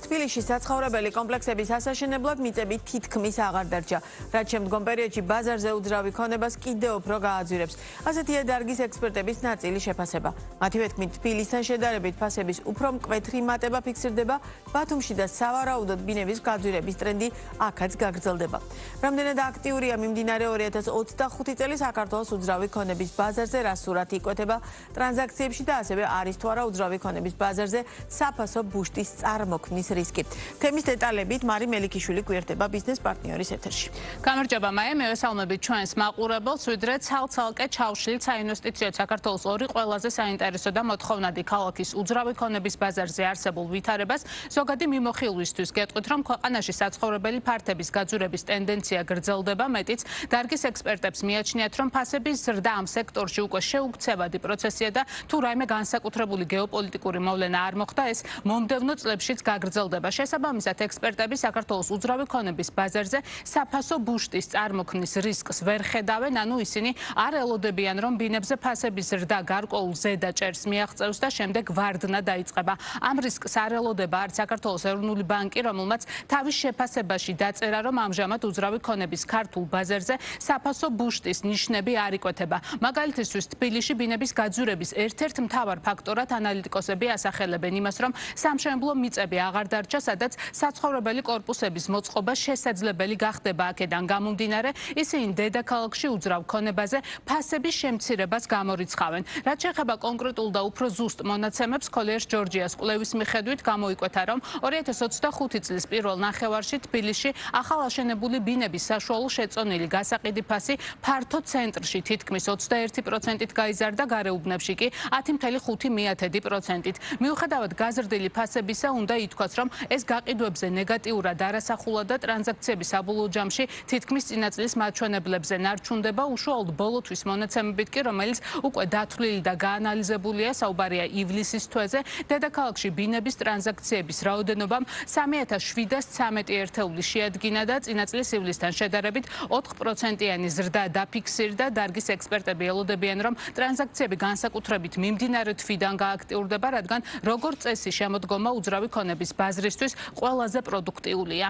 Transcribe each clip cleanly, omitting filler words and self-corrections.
თბილისში საცხოვრებელი კომპლექსების ასაშენებლად მიწები თითქმის აღარ დარჩა. რაც შემდგომ პერიოდში ბაზარზე უძრავი ქონებას კიდევ უფრო გააძვირებს. ასეთია დარგის ექსპერტების ნაწილი შეფასება. მათივე თქმით, თბილისთან შედარებით ფასების უფრო მკვეთრი მატება ფიქსირდება, ბათუმში და სავარაუდოდ ბინების გაძვირების ტრენდი აქაც გაგრძელდება. რამდენად აქტიურია მიმდინარე 2025 წელი საქართველოს უძრავი ქონების ბაზარზე, რა სურათი იკვეთება ტრანზაქციებში და ასევე არის თუ არა უძრავი ქონების ბაზარზე საფასო ბუშტის წარმოქმნის რისკი. თემის დეტალებით მარი მელიქიშვილი გვერდება ბიზნეს პარტნიორის ეთერში. გამარჯობა მაია, მევესალმებით ჩვენს მაყურებელს, ვიდრე ცალ-ცალკე ჩავშლით საინვესტიციო საქართველოს ორი ყველაზე საინტერესო და მოთხოვნადი ქალაქის უძრავი ქონების ბაზარზე არსებულ ვითარებას, ზოგადი მიმოხილვისთვის გეტყვით, რომ ქვეყანაში საცხოვრებელი ფართების გაძვირების ტენდენცია გრძელდება, მეტიც დარგის ექსპერტებს მიაჩნიათ, რომ ფასების ზრდა ამ სექტორში უკვე შეუქცევადი პროცესია და თუ რაიმე განსაკუთრებული გეოპოლიტიკური მოვლენა არ მოხდა, ეს მომდევნო წლებშიც გაგრძელდება. შესაბამისად, ექსპერტები საქართველოს უძრავი ქონების ბაზარზე საფასო ბუშტის წარმოქმნის რისკს ვერ ხედავენ, ანუ ისინი არ ელოდებიან, რომ ბინებზე ფასების ზრდა გარკვეულ ზედაჭერს მიაღწევს და შემდეგ ვარდნა დაიწყება. ამ რისკს არ ელოდება არც საქართველოს ეროვნული ბანკი, რომელმაც თავის შეფასებაში დაწერა, რომ ამჟამად უძრავი ქონების ქართულ ბაზარზე საფასო ბუშტის ნიშნები არ იკვეთება. მაგალითისთვის, თბილისში ბინების გაძვირების ერთ-ერთ მთავარ ფაქტორად ანალიტიკოსები ასახელებენ იმას, რომ სამშენებლო მიწები აღარ დარჩა, სადაც საცხოვრებელი კორპუსების მოწყობა შესაძლებელი გახდება. აქედან გამომდინარე, ისინი დედაქალაქში უძრავ ქონებაზე ფასების შემცირებას გამორიცხავენ. რაც შეეხება კონკრეტულ და უფრო ზუსტ მონაცემებს, Colliers Georgia's კვლევის მიხედვით გამოიკვეთა, რომ 2025 წლის პირველ ნახევარში თბილისში ახალაშენებული ბინების საშუალო შეწონილი გასაყიდი ფასი ფართო ცენტრში თითქმის 21%-ით გაიზარდა, გარეუბნებში კი 10.5%-ით. მიუხედავად გაზრდილი ფასებისა, უნდა ითქვას, რომ ეს გაყიდვებზე ნეგატიურად არასახულა და ტრანზაქციების საბოლოო ჯამში თითქმის წინა წლის მაჩვენებლებზე ნარჩუნდება. უშუალოდ ბოლოთვის მონაცემებით კი, რომელიც უკვე დათვლილი და გაანალიზებულია, საუბარია ივლისის თვეზე, დედაქალაქში ბინების ტრანზაქციების რაოდენობამ 3713 ერთეული შეადგინა და წინა წლის ივლისთან შედარებით 4%-იანი ზრდა დაფიქსირდა. დარგის ექსპერტები ელოდებიან, რომ ტრანზაქციები განსაკუთრებით მიმდინარე თვიდან გააქტიურდება, რადგან როგორც წესი შემოდგომა უძრავი ქონების ბაზრისთვის ყველაზე პროდუქტიულია.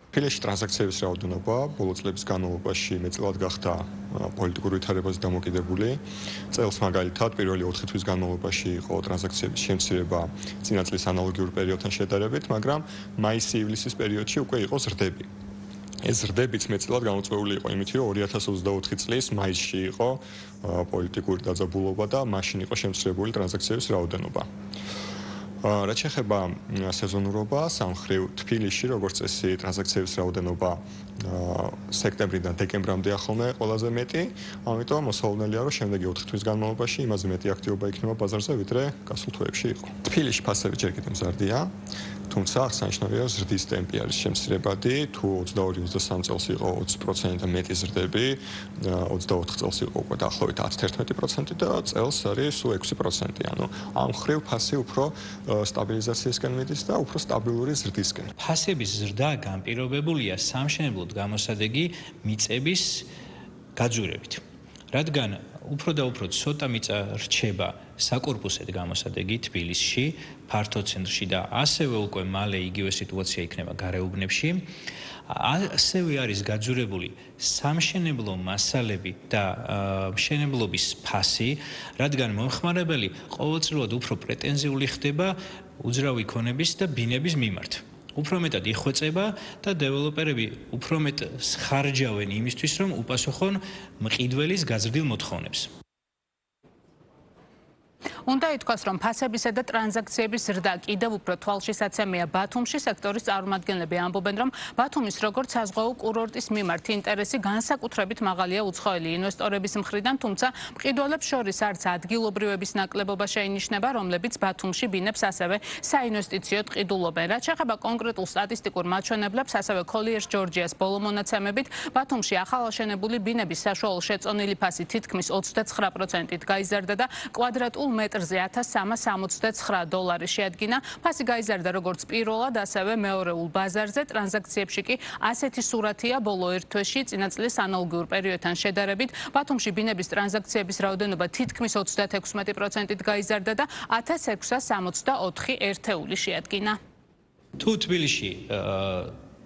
თბილისში ტრანზაქციების რაოდენობა ბოლო წლების განმავლობაში მეტწილად გახდა პოლიტიკურ ვითარებაზე დამოკიდებული. წელს მაგალითად პირველი 4 თვის განმავლობაში იყო ტრანზაქციების შემცირება წინა წლის ანალოგიურ პერიოდთან შედარებით, მაგრამ მაის-ივლისის პერიოდში უკვე იყო ზრდები. ეს ზრდებიც მეტწილად გამოწვეული იყო იმით, რომ 2024 წლის მაისში იყო პოლიტიკური დაძაბულობა და მაშინ იყო შემცირებული ტრანზაქციების რაოდენობა. რაც შეეხება სეზონურობას, ამ მხრივ თბილისში როგორც წესი ტრანზაქციების რაოდენობა სექტემბრიდან დეკემბრამდე ახალმა ყველაზე მეტი, ამიტომ მოსალოდნელია, რომ შემდეგი 4 თვის განმავლობაში იმაზე მეტი აქტივობა იქნება ბაზარზე, ვიდრე გასულ თვეებში იყო. თბილისში ფასები ჯერ კიდევ მზარდია, თუმცა აღსანიშნავია, რომ ზრდის ტემპი არის შემცირებადი, თუ 22-23 წელს იყო 20% და მეტი ზრდები, 24 წელს იყო უკვე დაახლოებით 10-11% და წელს არის სულ 6%. ანუ ამ მხრივ ფასი უფრო სტაბილიზაციისკენ მიდის და უფრო სტაბილური ზრდისკენ. ფასების ზრდა განპირობებულია სამშენებლოდ გამოსადეგი მიწების გაძვირებით. რადგან უფრო და უფრო ცოტა მიწა რჩება საკორპუსად გამოსადეგი თბილისში, ფართო ცენტრში და ასევე უკვე მალე იგივე სიტუაცია იქნება გარეუბნებში, ასევე არის გაძვირებული სამშენებლო მასალები და მშენებლობის ფასი, რადგან მომხმარებელი ყოველწლიურად უფრო პრეტენზიული ხდება უძრავი ქონების და ბინების მიმართ. უფრო მეტად იხვეწება და დეველოპერები უფრო მეტ ხარჯავენ იმისთვის, რომ უპასუხონ მყიდველის გაზრდილ მოთხოვნებს. უნდა ითქვას, რომ ფასებისა და ტრანზაქციების ზრდა კიდევ უფრო თვალშისაცემია ბათუმში. სექტორის წარმომადგენლები ამბობენ, რომ ბათუმის როგორც საზღვაო კურორტის მიმართ ინტერესი განსაკუთრებით მაღალია უცხოელი ინვესტორების მხრიდან, თუმცა მყიდველებს შორის არც ადგილობრივების ნაკლებობა შეინიშნება, რომლებიც ბათუმში ბინებს ასევე საინვესტიციოდ ყიდულობენ. რაც შეეხება კონკრეტულ სტატისტიკურ მაჩვენებლებს, ასევე Colliers Georgia's ბოლო მონაცემებით, ბათუმში ახალაშენებული ბინების საშუალო შეწონილი ფასი თითქმის 29%-ით გაიზარდა და კვადრატულ მეტრზე $1369 შეადგინა. ფასი გაიზარდა როგორც პირველად, ასევე მეორეულ ბაზარზე. ტრანზაქციებში კი ასეთი სურათია ბოლო ერთ თვეში წინა წლის ანალოგიურ პერიოდთან შედარებით. ბათუმში ბინების ტრანზაქციების რაოდენობა თითქმის 36%-ით გაიზარდა და 1664 ერთეული შეადგინა. თუ თბილისში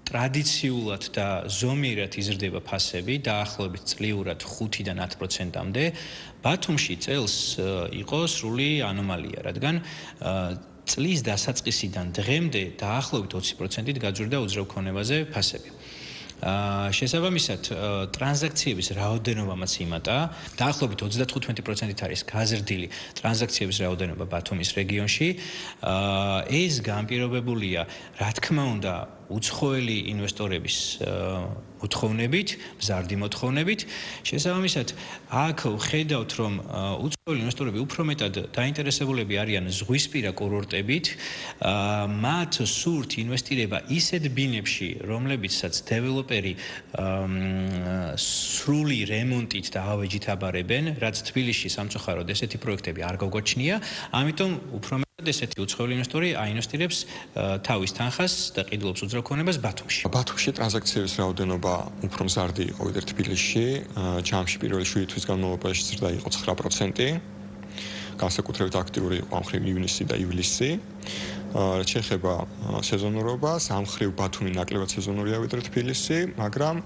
ტრადიციულად და ზომიერად იზრდება ფასები დაახლოებით წლიურად 5-დან 10%-მდე, ბათუმში წელს იყო სრული ანომალია, რადგან წლის დასაწყისიდან დღემდე დაახლოებით 20%-ით გაძვირდა უძრავ ქონებაზე ფასები. შესაბამისად, ტრანზაქციების რაოდენობამაც იმატა, დაახლოებით 35%-ით არის გაზრდილი ტრანზაქციების რაოდენობა ბათუმის რეგიონში. ეს განპირობებულია, რა თქმა უნდა, უცხოელი ინვესტორების მოთხოვნებით, მზარდი მოთხოვნებით. შესაბამისად, აქ ვხედავთ, რომ უცხოელი ინვესტორები უფრო მეტად დაინტერესებულები არიან ზღვისპირა კურორტებით, მათ სურთ ინვესტირება ისეთ ბინებში, რომლებიცაც დეველოპერი სრული რემონტით და ავეჯით აბარებენ, რაც თბილისში სამწუხაროდ ესეთი პროექტები არ გაგვაჩნია, ამიტომ უფრო ესეთი უცხოელი ინვესტორი აინვესტირებს თავის თანხას და ყიდულობს უძრავ ქონებას ბათუმში. ბათუმში ტრანზაქციების რაოდენობა უფრო მზარდი იყო ვიდრე თბილისში. ჯამში პირველი 7 თვის განმავლობაში ზრდა იყო 9%. განსაკუთრებით აქტიური იყო ამ მხრივ ივნისი და ივლისი. რაც შეეხება სეზონურობას, ამ მხრივ ბათუმი ნაკლებად სეზონურია ვიდრე თბილისი, მაგრამ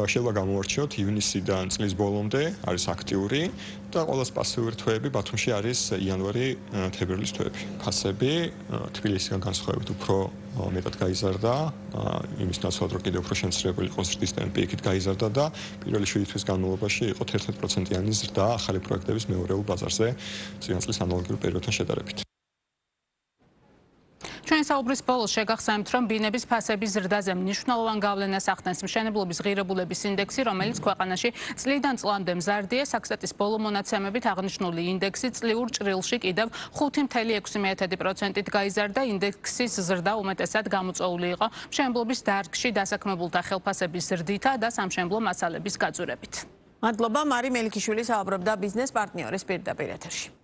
შეიძლება გამოვარჩიოთ ივნისიდან წლის ბოლომდე არის აქტიური და ყველა პასიური თვეები ბათუმში არის იანვარი-თებერვლის თვეები. ფასები თბილისიდან განსხვავებით უფრო მეტად გაიზარდა, იმის ნაცვლად რომ კიდევ უფრო შემცირებული იყო ზრდის ტემპი, იქით გაიზარდა და პირველი 7 თვის განმავლობაში იყო 11%-იანი ზრდა ახალი პროექტების მეორეულ ბაზარზე წინა წლის ანალოგიურ პერიოდთან შედარებით. ჩვენი საუბრის ბოლოს შეგახსენებთ, რომ ბინების ფასების ზრდაზე მნიშვნელოვან გავლენას ახდენს მშენებლობის ღირებულების ინდექსი, რომელიც ქვეყანაში წლიდან წლამდე მზარდია. საქსტატის ბოლო მონაცემებით აღნიშნული ინდექსი წლიურ ჭრილში კიდევ 5.6%-ით გაიზარდა. ინდექსის ზრდა უმეტესად გამოწვეული იყო მშენებლობის დარგში დასაქმებულთა ხელფასების ზრდითა და სამშენებლო მასალების გაძვირებით. მადლობა, მარი მელიქიშვილი საუბრობდა ბიზნეს პარტნიორის პირდაპირ ეთერში.